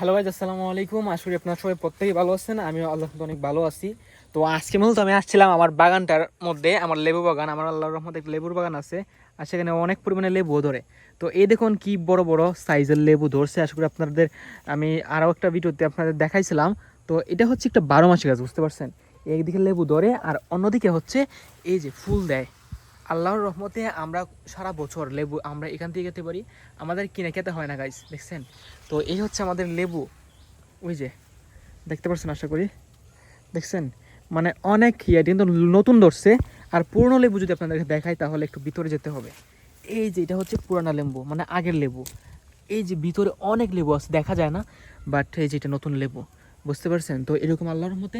Hello guys, আসসালামু আলাইকুম। আশা করি আপনারা সবাই প্রত্যেকেই ভালো আছেন। আমিও আল্লাহর রহমতে অনেক ভালো আছি। তো আজকে মূলত আমি আসছিলাম আমার বাগানটার মধ্যে, আমার লেবু বাগান। আমার আল্লাহর রহমতে একটা লেবুর বাগান আছে, আর সেখানে অনেক পরিমাণে লেবু ধরে। তো এই দেখুন কি বড় বড় সাইজের লেবু ধরছে। আশা করি আপনাদের আমি আরও একটা ভিডিওতে আপনাদের দেখাইছিলাম। তো এটা হচ্ছে একটা 12 মাসি গাছ, বুঝতে পারছেন। একদিকে লেবু ধরে আর অন্যদিকে হচ্ছে এই যে ফুল দেয়। আল্লাহর রহমতে আমরা সারা বছর লেবু আমরা এখান থেকে খেতে পারি, আমাদের কিনে খেতে হয় না গাইস, দেখছেন। তো এই হচ্ছে আমাদের লেবু, ওই যে দেখতে পাচ্ছেন, আশা করি দেখছেন। মানে অনেক ইয়ে কিন্তু নতুন ধরছে। আর পুরনো লেবু যদি আপনাদেরকে দেখাই তাহলে একটু ভিতরে যেতে হবে। এই যে এটা হচ্ছে পুরানা লেবু, মানে আগের লেবু। এই যে ভিতরে অনেক লেবু আছে, দেখা যায় না, বাট এই যে এটা নতুন লেবু, বুঝতে পারছেন। তো এরকম আল্লাহর মতে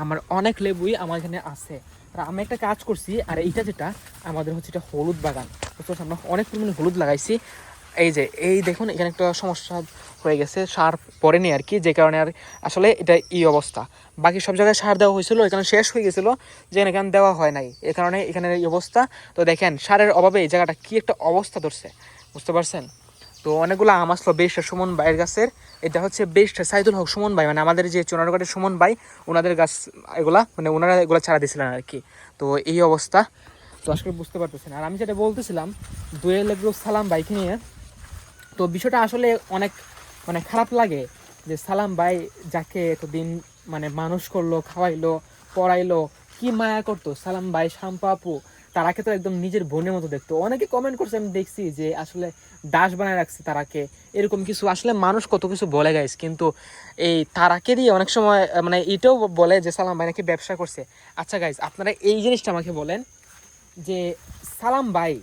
আমার অনেক লেবুই আমার এখানে আছে। আর আমি একটা কাজ করছি, আর এইটা যেটা আমাদের হচ্ছে এটা হলুদ বাগান, বুঝতে পারছেন। আমরা অনেক পরিমাণে হলুদ লাগাইছি। এই যে এই দেখুন এখানে একটা সমস্যা হয়ে গেছে, সার পড়েনি আর কি, যে কারণে আর আসলে এটা এই অবস্থা। বাকি সব জায়গায় সার দেওয়া হয়েছিল, এখানে শেষ হয়ে গেছিলো, যে এখানে দেওয়া হয় নাই, এ কারণে এখানে এই অবস্থা। তো দেখেন সারের অভাবে এই জায়গাটা কি একটা অবস্থা ধরছে, বুঝতে পারছেন। তো অনেকগুলো আম আসলো বেশটা সুমন ভাইয়ের গাছের। এটা হচ্ছে বেশটা সাইদুল হক সুমন ভাই, মানে আমাদের যে চুনারগড়ের সুমন ভাই, ওনাদের গাছ এগুলা, মানে ওনারা এগুলো ছাড়া দিয়েছিলেন আর কি। তো এই অবস্থা, তো আসলে বুঝতে পারতেছেন। আর আমি যেটা বলতেছিলাম দোয়েল এগ্রো সালাম বাইক নিয়ে, তো বিষয়টা আসলে অনেক মানে খারাপ লাগে যে সালাম ভাই যাকে এতদিন মানে মানুষ করলো, খাওয়াইলো, পড়াইলো, কি মায়া করতো সালাম ভাই, শাম্পা আপু, তারাকে তো একদম নিজের বোনের মতো দেখতো। অনেকে কমেন্ট করছে, আমি দেখছি যে আসলে দাস বানায় রাখছে তারাকে, এরকম কিছু। আসলে মানুষ কত কিছু বলে গাইস, কিন্তু এই তারাকে দিয়ে অনেক সময় মানে এটাও বলে যে সালাম ভাই নাকি ব্যবসা করছে। আচ্ছা গাইস, আপনারা এই জিনিসটা আমাকে বলেন যে সালাম ভাই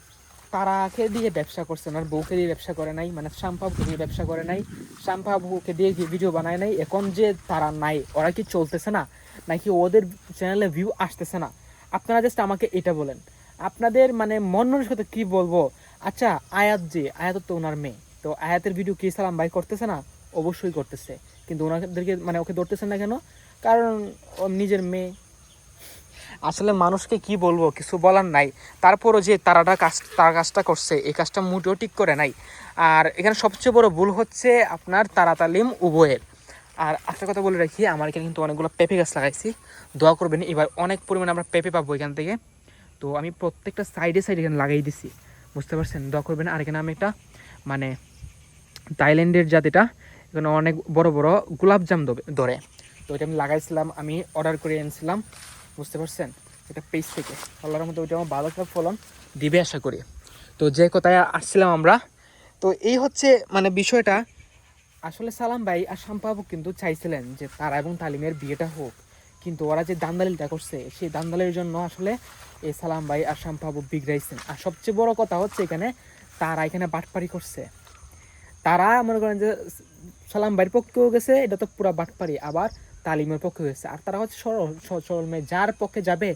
তারাকে দিয়ে ব্যবসা করছে, ওনার বউকে দিয়ে ব্যবসা করে নাই, মানে শাম্পাবুকে দিয়ে ব্যবসা করে নাই, শাম্পাবুকে দিয়ে ভিডিও বানায় নাই। এখন যে তারা নাই, ওরা কি চলতেছে না, নাকি ওদের চ্যানেলে ভিউ আসতেছে না? আপনারা জাস্ট আমাকে এটা বলেন, আপনাদের মানে মন মানসিকতা কি বলবো। আচ্ছা আয়াত, যে আয়াত তো ওনার মেয়ে, তো আয়াতের ভিডিও কি সালাম ভাই করতেছে না? অবশ্যই করতেছে, কিন্তু ওনাদেরকে মানে ওকে ধরতেছেন না কেন? কারণ ও নিজের মেয়ে। আসলে মানুষকে কি বলবো, কিছু বলার নাই। তারপরও যে তার কাজটা করছে, এই কাজটা মোটেও ঠিক করে নাই। আর এখানে সবচেয়ে বড় ভুল হচ্ছে আপনার তারা তালিম উভয়ের। আর একটা কথা বলে রাখি, আমার এখানে কিন্তু অনেকগুলো পেঁপে গাছ লাগাইছি, দোয়া করবেন এবার অনেক পরিমাণে আমরা পেঁপে পাবো এখান থেকে। তো আমি প্রত্যেকটা সাইডে সাইডে এখানে লাগাই দিছি, বুঝতে পারছেন, দোয়া করবেন। আর এখানে আমি একটা মানে থাইল্যান্ডের জাতিটা, এখানে অনেক বড় বড় গোলাপজাম ধরে। তো এটা আমি লাগাইছিলাম, আমি অর্ডার করে এনেছিলাম, বুঝতে পারছেন, এটা পেজ থেকে। আল্লাহর মধ্যে ওইটা আমার ভালো একটা ফলন দিবে আশা করি। তো যে কথায় আসছিলাম আমরা, তো এই হচ্ছে মানে বিষয়টা। আসলে সালাম ভাই আর শাম্পাবু কিন্তু চাইছিলেন যে তারা এবং তালিমের বিয়েটা হোক, কিন্তু ওরা যে দান্দালিটা করছে, সেই দান্দালির জন্য আসলে এই সালাম ভাই আর শাম্পাবু বিগড়াইছেন। আর সবচেয়ে বড় কথা হচ্ছে এখানে তারা এখানে বাটপারি করছে। তারা মনে করেন যে সালাম ভাইয়ের পক্ষেও গেছে, এটা তো পুরো বাটপারি, আবার তালিমের পক্ষে গেছে। আর তারা হচ্ছে সরল মেয়ে, যার পক্ষে যাবে,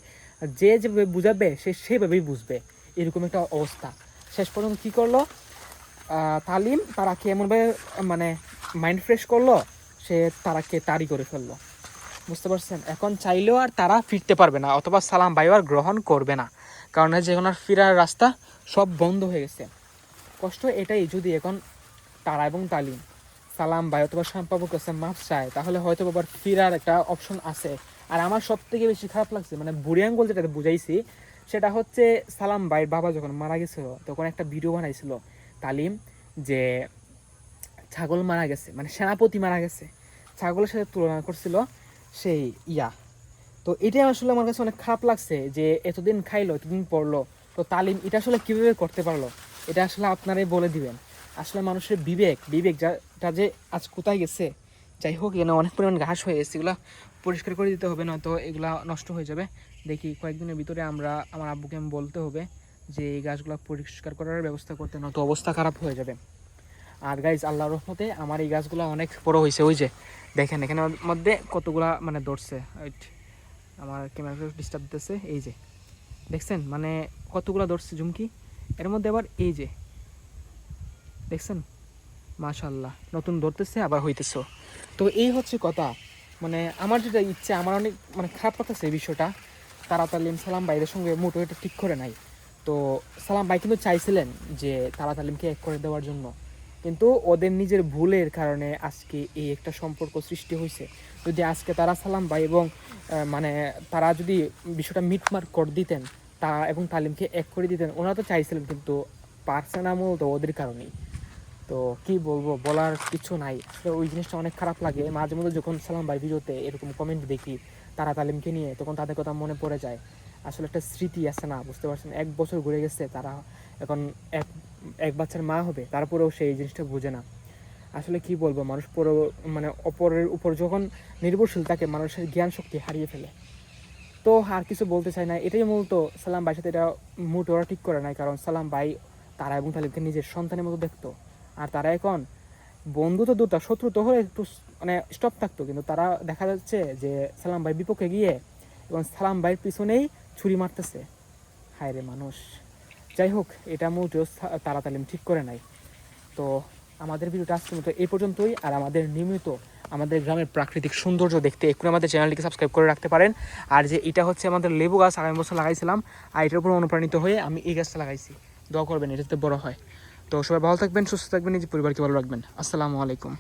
যে যেভাবে বুঝাবে সে সেভাবেই বুঝবে, এরকম একটা অবস্থা। শেষ পর্যন্ত কী করলো তালিম, তারাকে এমনভাবে মানে মাইন্ড ফ্রেশ করলো, সে তারাকে তাড়ি করে ফেললো, বুঝতে পারছেন। এখন চাইলেও আর তারা ফিরতে পারবে না, অথবা সালাম ভাইও আর গ্রহণ করবে না, কারণ যে এখন আর ফেরার রাস্তা সব বন্ধ হয়ে গেছে। কষ্ট এটাই, যদি এখন তারা এবং তালিম সালাম ভাই অথবা শাম্পাবুর কাছে মাফ চায়, তাহলে হয়তো আবার ফিরার একটা অপশন আছে। আর আমার সব থেকে বেশি খারাপ লাগছে, মানে বুড়ি আঙ্গুল যেটাতে বুঝাইছি, সেটা হচ্ছে সালাম ভাইয়ের বাবা যখন মারা গেছিল, তখন একটা ভিডিও বানাইছিল তালিম, যে ছাগল মারা গেছে, মানে সেনাপতি মারা গেছে, ছাগলের সাথে তুলনা করছিল সেই ইয়া। তো এটাই আসলে আমার কাছে অনেক খারাপ লাগছে, যে এতদিন খাইলো, এতদিন পড়লো, তো তালিম এটা আসলে কীভাবে করতে পারলো, এটা আসলে আপনারাই বলে দিবেন। আসলে মানুষের বিবেক বিবেক যাটা যে আজ কোথায় গেছে। যাই হোক, এখানে অনেক পরিমাণ ঘাস হয়ে গেছে, এগুলো পরিষ্কার করে দিতে হবে, নয়তো এগুলা নষ্ট হয়ে যাবে। দেখি কয়েকদিনের ভিতরে আমার আব্বুকে আমি বলতে হবে যে এই গাছগুলো পরিষ্কার করার ব্যবস্থা করতে, নয়তো অবস্থা খারাপ হয়ে যাবে। আর গাইজ আল্লাহর রহমতে আমার এই গাছগুলো অনেক বড় হয়েছে, ওই যে দেখেন এখানের মধ্যে কতগুলা মানে ধরছে। আমার ক্যামেরা ডিস্টার্ব দিতেছে, এই যে দেখছেন মানে কতগুলো ধরছে ঝুমকি, এর মধ্যে আবার এই যে দেখছেন, মাশাল্লাহ নতুন ধরতেছে আবার হইতেছে। তো এই হচ্ছে কথা, মানে আমার যেটা ইচ্ছে, আমার অনেক মানে খারাপ লাগতেছে এই বিষয়টা। তারা তালিম সালাম ভাইদের সঙ্গে মোটো এটা ঠিক করে নাই। তো সালাম ভাই কিন্তু চাইছিলেন যে তারা তালিমকে এক করে দেওয়ার জন্য, কিন্তু ওদের নিজের ভুলের কারণে আজকে এই একটা সম্পর্ক সৃষ্টি হয়েছে। যদি আজকে তারা সালাম ভাই এবং মানে তারা যদি বিষয়টা মিটমাট করে দিতেন তা এবং তালিমকে এক করে দিতেন, ওনারা তো চাইছিলেন কিন্তু পারছে না মূলত ওদের কারণেই। তো কি বলবো, বলার কিছু নাই। আসলে ওই জিনিসটা অনেক খারাপ লাগে মাঝে মধ্যে যখন সালাম ভাই ভিডিওতে এরকম কমেন্ট দেখি তারা তালিমকে নিয়ে, তখন তাদের কথা মনে পড়ে যায়। আসলে একটা স্মৃতি আছে না, বুঝতে পারছেন, 1 বছর ঘুরে গেছে, তারা এখন এক এক বাচ্চার মা হবে, তারপরেও সেই জিনিসটা বুঝে না। আসলে কি বলবো, মানুষ মানে অপরের উপর যখন নির্ভরশীল থাকে মানুষের জ্ঞান শক্তি হারিয়ে ফেলে। তো আর কিছু বলতে চাই না, এটাই মূলত সালাম ভাইয়ের সাথে এটা মুড ওরা ঠিক করে নাই, কারণ সালাম ভাই তারা এবং তালিমকে নিজের সন্তানের মতো দেখতো। আর তারা এখন বন্ধু তো দুটা, শত্রু তো হলে একটু মানে স্টপ থাকতো, কিন্তু তারা দেখা যাচ্ছে যে সালাম ভাই বিপক্ষে গিয়ে এবং সালাম ভাইয়ের পিছনেই ছুরি মারতেছে। হায় রে মানুষ। যাই হোক, এটা মোটেও তারা তালিম ঠিক করে নাই। তো আমাদের ভিডিওটা আজকের মতো এই পর্যন্তই। আর আমাদের নিয়মিত আমাদের গ্রামের প্রাকৃতিক সৌন্দর্য দেখতে এক্ষুনি আমাদের চ্যানেলটিকে সাবস্ক্রাইব করে রাখতে পারেন। আর যে এটা হচ্ছে আমাদের লেবু গাছ, আগামী বছর লাগাইছিলাম, আর এটার উপর অনুপ্রাণিত হয়ে আমি এই গাছটা লাগাইছি। দোয়া করবেন এটা যাতে বড় হয়। তো সবাই ভালো থাকবেন, সুস্থ থাকবেন, নিজের পরিবারকে ভালো রাখবেন। আসসালামু আলাইকুম।